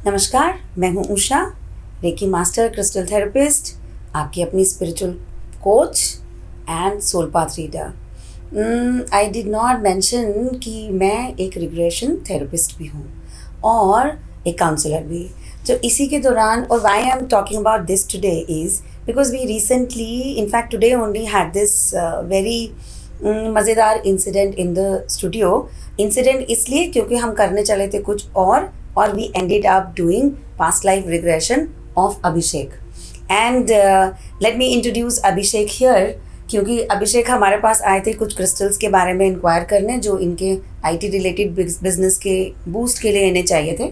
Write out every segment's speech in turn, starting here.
नमस्कार, मैं हूँ Usha, reiki master crystal therapist, आपकी अपनी spiritual coach and soul path reader. I did not mention कि मैं एक रिग्रेशन थेरेपिस्ट भी हूँ और एक काउंसलर भी। तो इसी के दौरान, और why I am talking about this today is because we recently, in fact today only had this very मज़ेदार incident in the studio. Incident इसलिए क्योंकि हम करने चले थे कुछ और we ended up doing past life regression of Abhishek. And let me introduce Abhishek here, क्योंकि अभिषेक हमारे पास आए थे कुछ क्रिस्टल्स के बारे में इंक्वायर करने, जो इनके आईटी रिलेटेड बिजनेस के बूस्ट के लिए इन्हें चाहिए थे।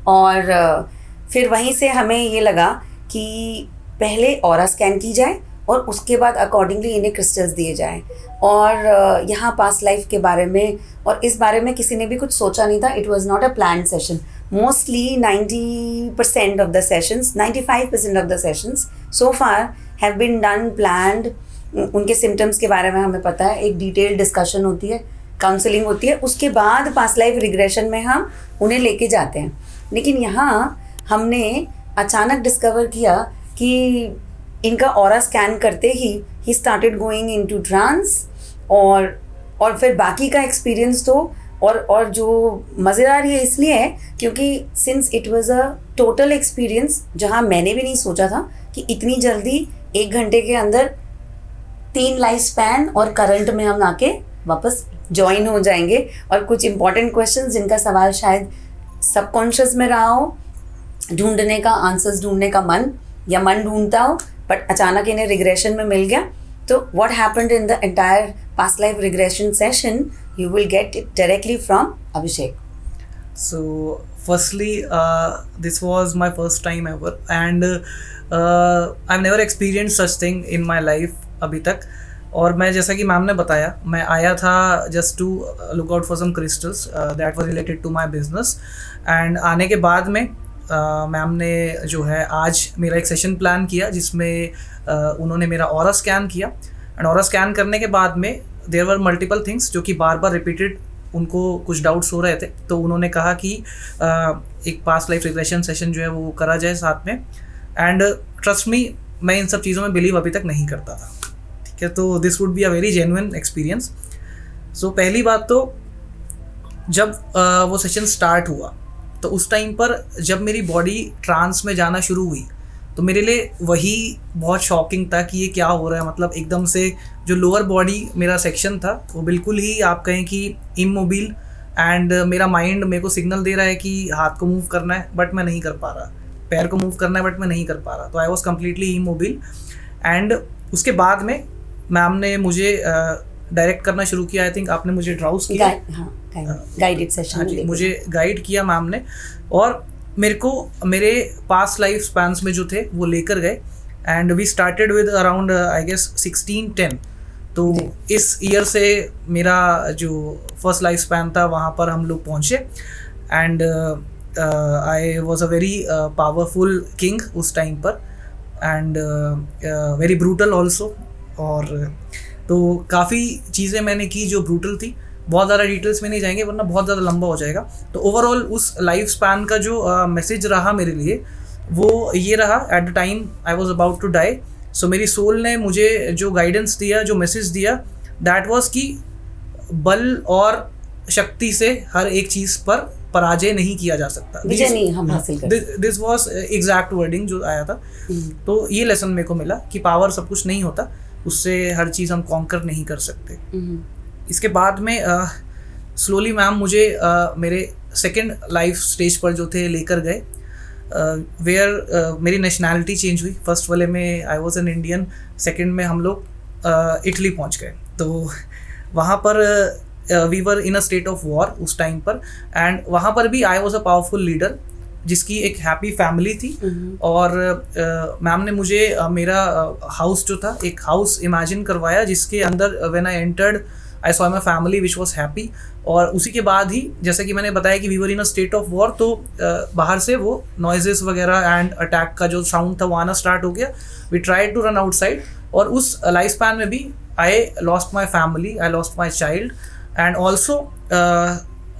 और फिर वहीं से हमें ये लगा कि पहले ऑरा स्कैन की जाए और उसके बाद अकॉर्डिंगली इन्हें क्रिस्टल्स दिए जाएं। और यहाँ पास्ट लाइफ के बारे में और इस बारे में किसी ने भी कुछ सोचा नहीं था। It was not a planned session. Mostly 90% of the sessions, 95% of the sessions so far have been done planned. उनके सिम्टम्स के बारे में हमें पता है, एक डिटेल डिस्कशन होती है, काउंसलिंग होती है, उसके बाद पास्ट लाइफ रिग्रेशन में हम उन्हें लेके जाते हैं। लेकिन यहाँ हमने अचानक डिस्कवर किया कि इनका ऑरा स्कैन करते ही स्टार्टेड गोइंग इनटू ट्रांस। और फिर बाकी का एक्सपीरियंस तो और जो मज़ेदार ये इसलिए है क्योंकि since it was a total experience, जहाँ मैंने भी नहीं सोचा था कि इतनी जल्दी 1 घंटे के अंदर 3 लाइफ स्पैन और करंट में हम आके वापस ज्वाइन हो जाएंगे। और कुछ इंपॉर्टेंट क्वेश्चंस जिनका सवाल शायद सबकॉन्शियस में रहा हो, ढूंढने का, आंसर्स ढूंढने का मन ढूंढता हो, बट अचानक इन्हें रिग्रेशन में मिल गया। तो what happened in the entire past life regression session, you will get it directly from Abhishek. So firstly, this was my first time ever, and I've never experienced such thing in my life अभी तक। और मैं, जैसा कि ma'am ने बताया, मैं आया था just to look out for some crystals that were related to my business, and आने के बाद में मैम ने जो है आज मेरा एक सेशन प्लान किया जिसमें उन्होंने मेरा ऑरा स्कैन किया। एंड ऑरा स्कैन करने के बाद में देयर वर मल्टीपल थिंग्स जो कि बार बार रिपीटेड, उनको कुछ डाउट्स हो रहे थे। तो उन्होंने कहा कि एक पास्ट लाइफ रिग्रेशन सेशन जो है वो करा जाए साथ में। एंड ट्रस्ट मी, मैं इन सब चीज़ों में बिलीव अभी तक नहीं करता था, ठीक है। तो this would be a very genuine experience. So पहली बात तो, जब वो सेशन स्टार्ट हुआ तो उस टाइम पर जब मेरी बॉडी ट्रांस में जाना शुरू हुई तो मेरे लिए वही बहुत शॉकिंग था कि ये क्या हो रहा है। मतलब एकदम से जो लोअर बॉडी मेरा सेक्शन था वो बिल्कुल ही, आप कहें कि इमोबिल, एंड मेरा माइंड मेरे को सिग्नल दे रहा है कि हाथ को मूव करना है बट मैं नहीं कर पा रहा, पैर को मूव करना है बट मैं नहीं कर पा रहा। तो I was completely immobile. And उसके बाद में मैम ने मुझे डायरेक्ट करना शुरू किया। आई थिंक आपने मुझे ड्राउस किया, गाइडेड सेशन। हाँ जी, मुझे गाइड किया मैम ने, और मेरे को मेरे पास्ट लाइफ स्पैन्स में जो थे वो लेकर गए। And we started with around I guess 1610। तो इस ईयर से मेरा जो फर्स्ट लाइफ स्पैन था वहाँ पर हम लोग पहुँचे। And I was a very powerful king उस टाइम पर, एंड वेरी ब्रूटल ऑल्सो। और तो काफ़ी चीज़ें मैंने की जो ब्रूटल थी। बहुत ज़्यादा डिटेल्स में नहीं जाएंगे वरना बहुत ज़्यादा लंबा हो जाएगा। तो ओवरऑल उस लाइफ स्पैन का जो मैसेज रहा मेरे लिए वो ये रहा, at the time I was about to die. So मेरी सोल ने मुझे जो गाइडेंस दिया, जो मैसेज दिया, दैट वाज कि बल और शक्ति से हर एक चीज़ पर पराजय नहीं किया जा सकता, विजय नहीं हम हासिल कर सकते। दिस वाज एग्जैक्ट वर्डिंग जो आया था। तो ये लेसन मेरे को मिला कि पावर सब कुछ नहीं होता, उससे हर चीज़ हम कॉन्कर नहीं कर सकते। इसके बाद में स्लोली मैम मुझे मेरे सेकंड लाइफ स्टेज पर जो थे लेकर गए, वेयर मेरी नेशनैलिटी चेंज हुई। फर्स्ट वाले में I was an Indian, second में हम लोग इटली पहुंच गए। तो वहाँ पर we were in a state of war उस टाइम पर। एंड वहाँ पर भी I was a powerful leader जिसकी एक हैप्पी फैमिली थी। और मैम ने मुझे मेरा हाउस जो था, एक हाउस इमेजिन करवाया जिसके अंदर when I entered I saw my family which was happy. और उसी के बाद ही, जैसे कि मैंने बताया कि we were in a state of war, तो बाहर से वो नॉइजेस वगैरह एंड अटैक का जो साउंड था वो आना स्टार्ट हो गया। We tried to run outside, और उस लाइफ स्पैन में भी I lost my family, I lost my child, and also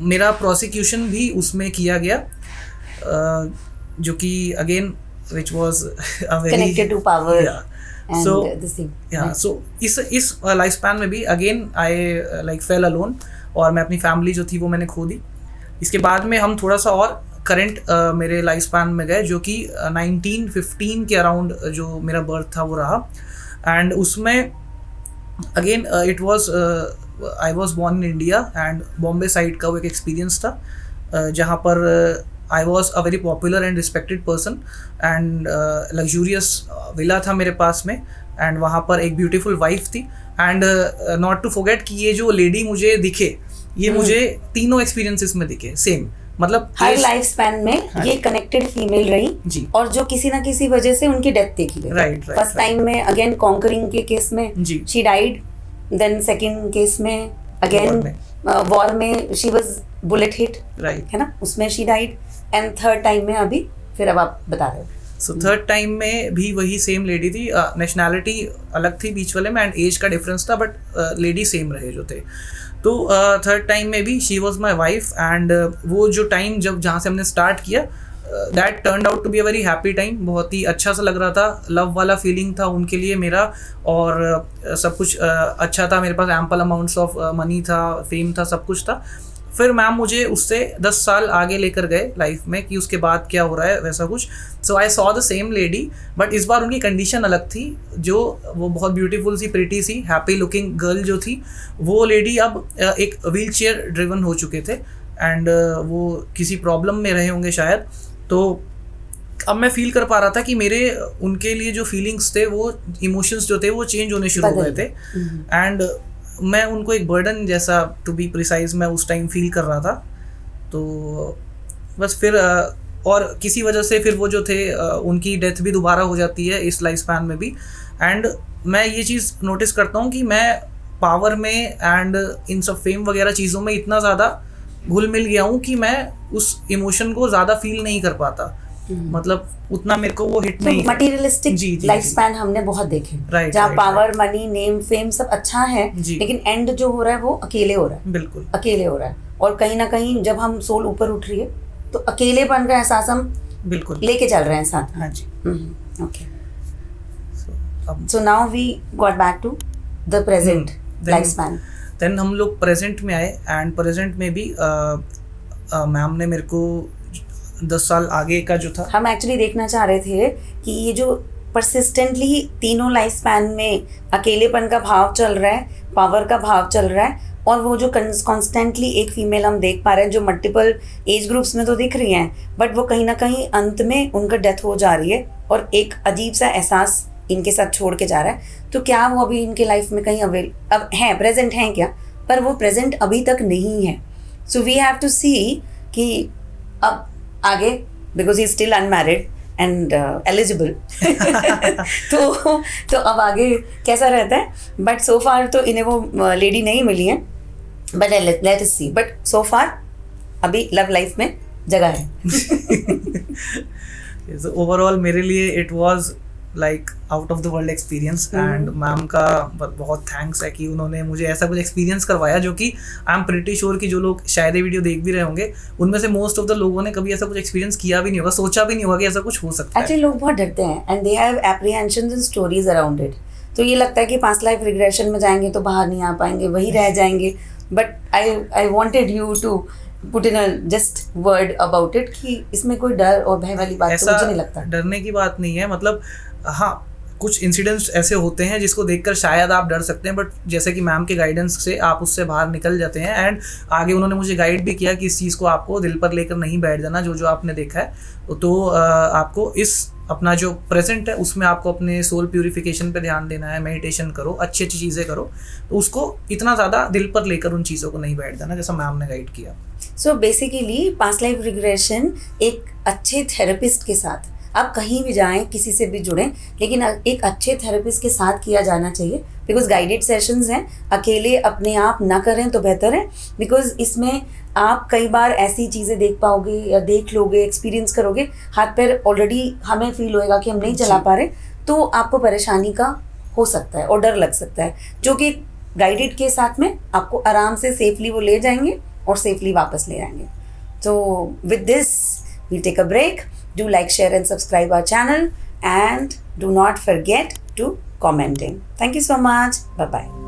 मेरा प्रोसिक्यूशन भी उसमें किया गया। जो कि again which was a very Connected to power and so this thing. yeah Right. so इस लाइफ स्पैन में भी again I like fail alone, और मैं अपनी फैमिली जो थी वो मैंने खो दी। इसके बाद में हम थोड़ा सा और करंट मेरे लाइफ स्पैन में गए, जो कि 1915 के अराउंड जो मेरा बर्थ था वो रहा। एंड उसमें again it was I was born in India, and Bombay side का वो एक एक्सपीरियंस था जहाँ पर I was a very popular and respected person, and luxurious villa था मेरे पास में, एंड वहाँ पर एक ब्यूटीफुल वाइफ थी। एंड नॉट टू फॉरगेट कि ये जो लेडी मुझे दिखे, ये मुझे तीनों एक्सपीरियंसेस में दिखे सेम, मतलब हर लाइफ स्पैन में ये कनेक्टेड फीमेल रही जी, और जो किसी ना किसी वजह से उनकी डेथ देखी गई। राइट फर्स्ट टाइम में अगेन कॉन्करिंग के केस में जी, she died, then second case में अगेन वॉर में she was bullet hit, right है ना, उसमें she died. And third time में अभी फिर अब आप बता रहे हो। सो थर्ड टाइम में भी वही सेम लेडी थी, नेशनैलिटी अलग थी बीच वाले में एंड एज का डिफरेंस था, बट लेडी सेम रहे जो थे। तो थर्ड टाइम में भी she was my wife, and वो जो टाइम जब जहाँ से हमने स्टार्ट किया, that turned out to be a very happy time. बहुत ही अच्छा सा लग रहा था, लव वाला फीलिंग था उनके लिए मेरा, और सब कुछ अच्छा था, मेरे पास एम्पल अमाउंट्स ऑफ मनी था, फेम था, सब कुछ था। फिर मैम मुझे उससे 10 साल आगे लेकर गए लाइफ में कि उसके बाद क्या हो रहा है वैसा कुछ। So I saw the same lady, but इस बार उनकी कंडीशन अलग थी। जो वो बहुत ब्यूटीफुल सी, प्रिटी सी, हैप्पी लुकिंग गर्ल जो थी, वो लेडी अब एक व्हील चेयर ड्रिवन हो चुके थे, एंड वो किसी प्रॉब्लम में रहे होंगे शायद। तो अब मैं फील कर पा रहा था कि मेरे उनके लिए जो फीलिंग्स थे, वो इमोशंस जो थे वो चेंज होने शुरू हो गए थे, एंड मैं उनको एक बर्डन जैसा, टू बी प्रिसाइज, मैं उस टाइम फील कर रहा था। तो बस फिर और किसी वजह से फिर वो जो थे उनकी डेथ भी दोबारा हो जाती है इस लाइफ स्पैन में भी। एंड मैं ये चीज़ नोटिस करता हूँ कि मैं पावर में एंड इन सब फेम वगैरह चीज़ों में इतना ज़्यादा घुल मिल गया हूँ कि मैं उस इमोशन को ज़्यादा फील नहीं कर पाता, मतलब उतना मेरे को वो हिट नहीं। मटेरियलिस्टिक लाइफ स्पैन हमने बहुत देखे, राइट, जहाँ पावर, मनी, नेम, फेम सब अच्छा है, लेकिन एंड जो हो रहा है वो अकेले हो रहा है, बिल्कुल अकेले हो रहा है। और कहीं ना कहीं जब हम सोल ऊपर उठ रही है तो अकेलेपन का एहसास हम बिल्कुल लेके चल रहे हैं साथ। हाँ जी। Okay, so now we got back to the present life span. Then हम लोग प्रेजेंट में आए, एंड प्रेजेंट में भी मैम ने मेरे को 10 साल आगे का जो था, हम एक्चुअली देखना चाह रहे थे कि ये जो परसिस्टेंटली तीनों लाइफ स्पैन में अकेलेपन का भाव चल रहा है, पावर का भाव चल रहा है, और वो जो कॉन्स्टेंटली एक फीमेल हम देख पा रहे हैं जो मल्टीपल एज ग्रुप्स में तो दिख रही हैं, बट वो कहीं ना कहीं अंत में उनका डेथ हो जा रही है और एक अजीब सा एहसास इनके साथ छोड़ के जा रहा है। तो क्या वो अभी इनके लाइफ में कहीं अब हैं, प्रेजेंट हैं क्या, पर वो प्रेजेंट अभी तक नहीं है। सो वी हैव टू सी कि अब आगे, because he still unmarried and eligible तो अब आगे कैसा रहता है। बट सो फार तो इन्हें वो लेडी नहीं मिली है, but let us see. But so far अभी लव लाइफ में जगह है। ओवरऑल मेरे लिए it was like out of the world experience, and ma'am का बहुत थैंक्स है कि उन्होंने मुझे ऐसा कुछ एक्सपीरियंस करवाया, जो कि आई एम प्रिटी श्योर कि जो लोग शायद ये वीडियो देख भी रहे होंगे, उनमें से मोस्ट ऑफ द लोगों ने कभी ऐसा कुछ एक्सपीरियंस किया भी नहीं होगा, सोचा भी नहीं होगा कि ऐसा कुछ हो सकता है। एक्चुअली लोग बहुत डरते हैं and they have apprehensions and stories around it. तो ये लगता है कि पास्ट लाइफ रिग्रेशन में जाएंगे तो बाहर नहीं आ पाएंगे, वही रह जाएंगे। But I wanted you to put in a just word about it कि इसमें कोई डर और भय वाली बात तो मुझे नहीं लगता। डरने की बात नहीं है, मतलब हाँ कुछ इंसिडेंट्स ऐसे होते हैं जिसको देखकर शायद आप डर सकते हैं, बट जैसे कि मैम के गाइडेंस से आप उससे बाहर निकल जाते हैं। एंड आगे उन्होंने मुझे गाइड भी किया कि इस चीज़ को आपको दिल पर लेकर नहीं बैठ जाना, जो जो आपने देखा है। तो आपको इस अपना जो प्रेजेंट है उसमें आपको अपने सोल प्यूरिफिकेशन पे ध्यान देना है, मेडिटेशन करो, अच्छी अच्छी चीज़ें करो, तो उसको इतना ज़्यादा दिल पर लेकर उन चीज़ों को नहीं बैठ जाना, जैसा मैम ने गाइड किया। So basically past life regression एक अच्छे थेरेपिस्ट के साथ, आप कहीं भी जाएं, किसी से भी जुड़ें, लेकिन एक अच्छे थेरेपिस्ट के साथ किया जाना चाहिए। बिकॉज गाइडेड सेशंस हैं, अकेले अपने आप ना करें तो बेहतर है। बिकॉज इसमें आप कई बार ऐसी चीज़ें देख पाओगे या देख लोगे, एक्सपीरियंस करोगे, हाथ पैर ऑलरेडी हमें फील होएगा कि हम नहीं चला पा रहे, तो आपको परेशानी का हो सकता है और डर लग सकता है, जो कि गाइडेड के साथ में आपको आराम से सेफली वो ले जाएंगे और सेफली वापस ले आएंगे। तो with this we take a break Do like, share and subscribe our channel, and do not forget to commenting. Thank you so much. Bye bye.